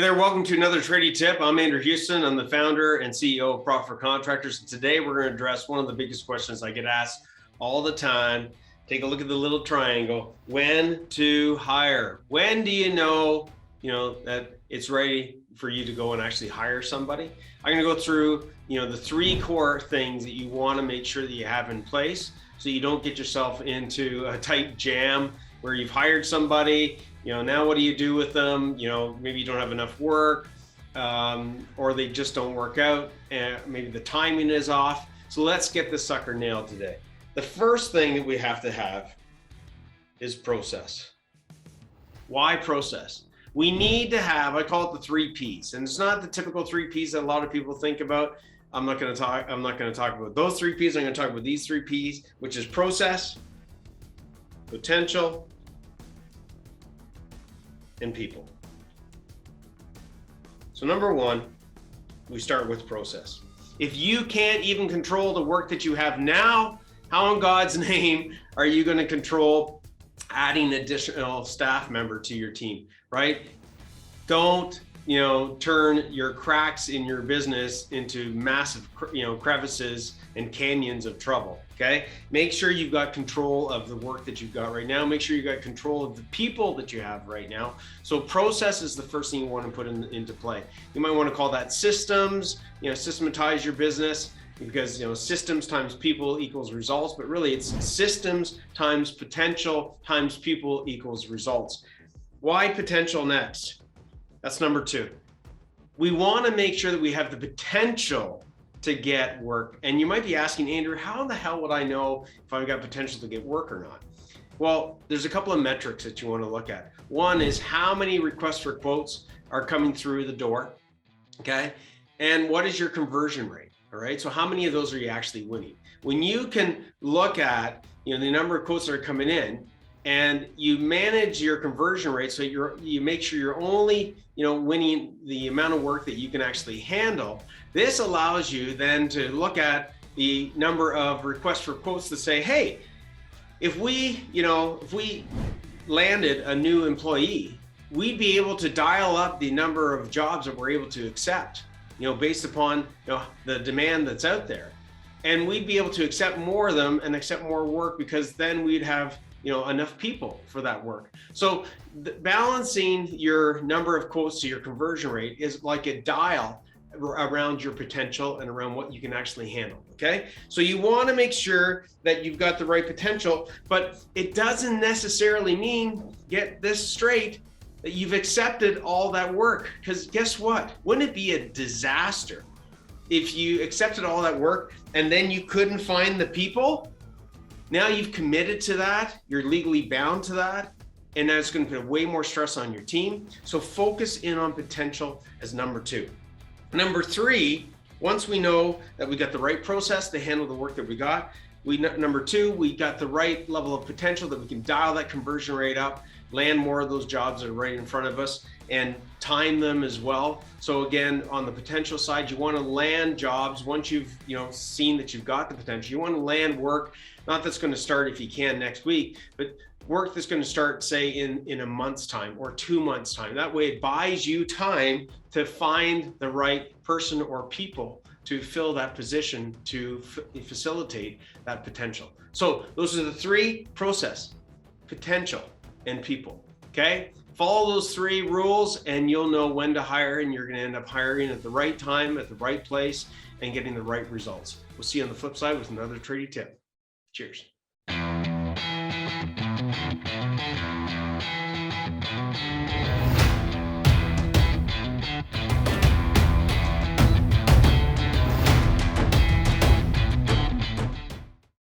Hey there, welcome to another trading tip. I'm Andrew Houston. I'm the founder and CEO of Profit for Contractors. And today we're going to address one of the biggest questions I get asked all the time. Take a look at the little triangle. When to hire? When do you know that it's ready for you to go and actually hire somebody? I'm going to go through, the three core things that you want to make sure that you have in place so you don't get yourself into a tight jam where you've hired somebody. Now what do you do with them? Maybe you don't have enough work, or they just don't work out, and maybe the timing is off. So let's get this sucker nailed today. The first thing that we have to have is process. Why process? We need to have, I call it the 3 Ps, and it's not the typical 3 Ps that a lot of people think about. I'm not going to talk about those 3 Ps. I'm going to talk about these 3 Ps, which is process, potential, and people. So number one, we start with process. If you can't even control the work that you have now, how in God's name are you going to control adding additional staff member to your team, right? Don't, turn your cracks in your business into massive, crevices and canyons of trouble, okay? Make sure you've got control of the work that you've got right now. Make sure you've got control of the people that you have right now. So process is the first thing you want to put into play. You might want to call that systems, systematize your business, because systems times people equals results, but really it's systems times potential times people equals results. Why potential next? That's number 2. We want to make sure that we have the potential to get work. And you might be asking, Andrew, how the hell would I know if I've got potential to get work or not? Well, there's a couple of metrics that you want to look at. One is how many requests for quotes are coming through the door, okay? And what is your conversion rate, all right? So how many of those are you actually winning? When you can look at, the number of quotes that are coming in, and you manage your conversion rate so you make sure you're only winning the amount of work that you can actually handle. This allows you then to look at the number of requests for quotes to say, hey, if we landed a new employee, we'd be able to dial up the number of jobs that we're able to accept, based upon the demand that's out there. And we'd be able to accept more of them and accept more work, because then we'd have enough people for that work. So balancing your number of quotes to your conversion rate is like a dial around your potential and around what you can actually handle, okay? So you want to make sure that you've got the right potential, but it doesn't necessarily mean, get this straight, that you've accepted all that work. Because guess what? Wouldn't it be a disaster if you accepted all that work and then you couldn't find the people? Now you've committed to that, you're legally bound to that, and now it's going to put way more stress on your team. So focus in on potential as number 2. Number 3, once we know that we got the right process to handle the work that we got, number 2, we got the right level of potential that we can dial that conversion rate up, land more of those jobs that are right in front of us, and time them as well. So again, on the potential side, you want to land jobs once you've seen that you've got the potential. You want to land work, not that's going to start if you can next week, but work that's going to start, say, in a month's time or 2 months' time. That way it buys you time to find the right person or people to fill that position to facilitate that potential. So those are the 3: process, potential, and people, okay? Follow those 3 rules and you'll know when to hire, and you're going to end up hiring at the right time, at the right place, and getting the right results. We'll see you on the flip side with another trading tip. Cheers.